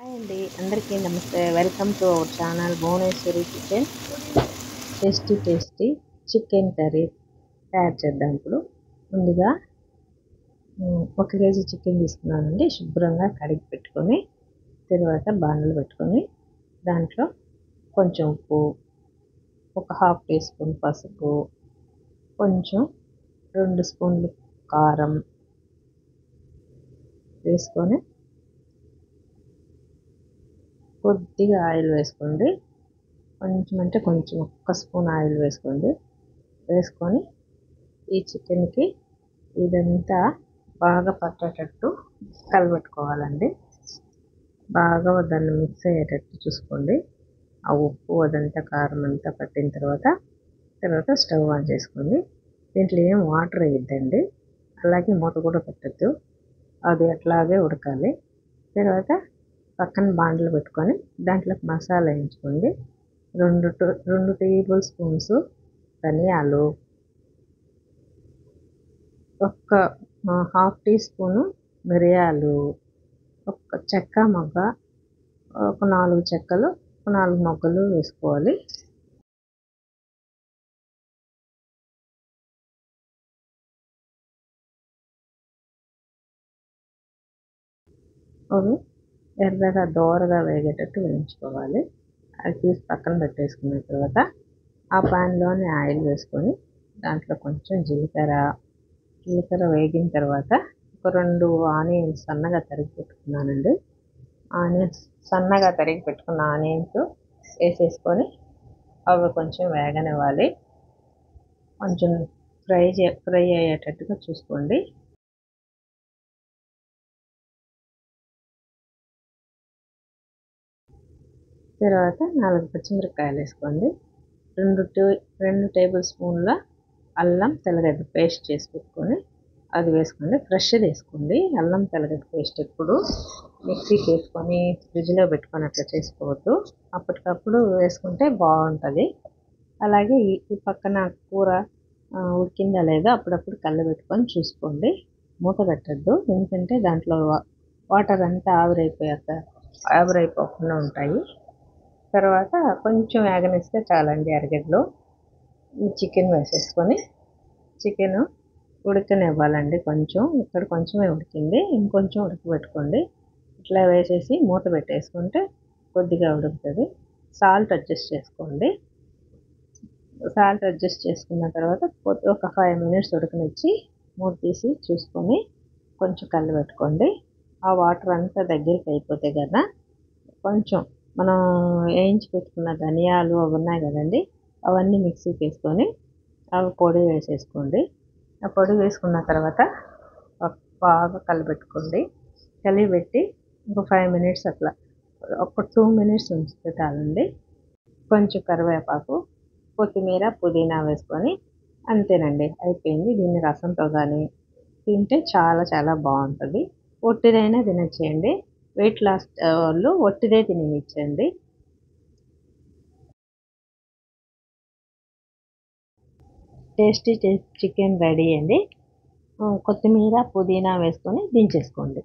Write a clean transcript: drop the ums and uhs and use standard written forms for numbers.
Hi అండి, అందరికీ నమస్తే. Welcome to our channel Bhuvaneshwari kitchen. Tasty chicken curry తయారు చేద్దాం. ఇప్పుడు ముందుగా 1 కేజీ చికెన్ తీసుకున్నానండి. శుభ్రంగా కడిగి పెట్టుకొని తర్వాత బాండలు పెట్టుకొని దాంట్లో కొంచెం ఉప్పు, ఒక ½ టీ స్పూన్ పసుపు, కొంచెం 2 స్పూన్లు కారం వేసుకొని కొద్దిగా ఆయిల్ వేసుకోండి. కొంచెం అంటే కొంచెం, 1 స్పూన్ ఆయిల్ వేసుకోండి. వేసుకొని ఈ చికెన్కి ఇదంతా బాగా పట్టేటట్టు కలబెట్టుకోవాలండి. బాగా దాన్ని మిక్స్ అయ్యేటట్టు చూసుకోండి. ఆ ఉప్పు అదంతా కారం అంతా పట్టిన తర్వాత స్టవ్ ఆన్ చేసుకోండి. దీంట్లో ఏం వాటర్ వేయద్దండి, అలాగే మూత కూడా పెట్టద్దు. అది అట్లాగే ఉడకాలి. తర్వాత పక్కన బాండలు పెట్టుకొని దాంట్లో మసాలా వేయించుకోండి. 2 టేబుల్ స్పూన్స్ ధనియాలు, ఒక ½ టీ స్పూను మిరియాలు, ఒక చెక్క మొగ్గ, ఒక 4 చెక్కలు, 4 మొగ్గలు వేసుకోవాలి. అవి ఎర్రగా దోరగా వేగేటట్టు వేయించుకోవాలి. అది తీసి పక్కన పెట్టేసుకున్న తర్వాత ఆ ప్యాన్లోనే ఆయిల్ వేసుకొని దాంట్లో కొంచెం జీలకర్ర వేగిన తర్వాత ఒక 2 ఆనియన్స్ సన్నగా తరిగి పెట్టుకున్నానండి. సన్నగా తరిగి పెట్టుకున్న ఆనియన్స్ వేసేసుకొని అవి కొంచెం వేగనివ్వాలి. కొంచెం ఫ్రై అయ్యేటట్టుగా చూసుకోండి. తర్వాత 4 పచ్చిమిరపకాయలు వేసుకోండి. 2 టేబుల్ స్పూన్ల అల్లం తెల్లగడ్డ పేస్ట్ చేసి పెట్టుకొని అది వేసుకోండి. ఫ్రెష్ది వేసుకోండి. అల్లం తెల్లగడ్డ పేస్ట్ ఎప్పుడు మిక్సీకి వేసుకొని ఫ్రిడ్జ్లో పెట్టుకొని అట్లా చేసుకోవద్దు. అప్పటికప్పుడు వేసుకుంటే బాగుంటుంది. అలాగే ఈ పక్కన కూర ఉడికిందా లేదా అప్పుడప్పుడు కళ్ళబెట్టుకొని చూసుకోండి. మూత పెట్టద్దు, ఎందుకంటే దాంట్లో వాటర్ అంతా ఆవిరైపోకుండా ఉంటాయి. తర్వాత కొంచెం వేగనిస్తే చాలండి. అరగడ్డలో చికెన్ వేసేసుకొని చికెన్ ఉడకనివ్వాలండి. ఇక్కడ కొంచెమే ఉడికింది, ఇంకొంచెం ఉడకబెట్టుకోండి. ఇట్లా వేసేసి మూత పెట్టేసుకుంటే కొద్దిగా ఉడుకుతుంది. సాల్ట్ అడ్జస్ట్ చేసుకోండి. సాల్ట్ అడ్జస్ట్ చేసుకున్న తర్వాత ఒక 5 మినిట్స్ ఉడకనిచ్చి మూత తీసి చూసుకొని కొంచెం కలబెట్టుకోండి. ఆ వాటర్ అంతా దగ్గరికి అయిపోతే కదా కొంచెం మనం వేయించి పెట్టుకున్న ధనియాలు అవి ఉన్నాయి కదండి, అవన్నీ మిక్సీకి వేసుకొని అవి పొడి వేసేసుకోండి. ఆ పొడి వేసుకున్న తర్వాత బాగా కలిపెట్టుకోండి. కలిపెట్టి ఒక 5 మినిట్స్ అట్లా ఒక 2 మినిట్స్ ఉంచితే చాలండి. కొంచెం కరివేపాకు, కొత్తిమీర, పుదీనా వేసుకొని అంతేనండి, అయిపోయింది. దీన్ని రసంతో కానీ తింటే చాలా చాలా బాగుంటుంది. ఒట్టిదైనా తినచ్చేయండి. వెయిట్ లాస్ వాళ్ళు ఒట్టిదే తినిచ్చండి. టేస్టీ చికెన్ రెడీ అండి. కొత్తిమీర, పుదీనా వేసుకొని దించేసుకోండి.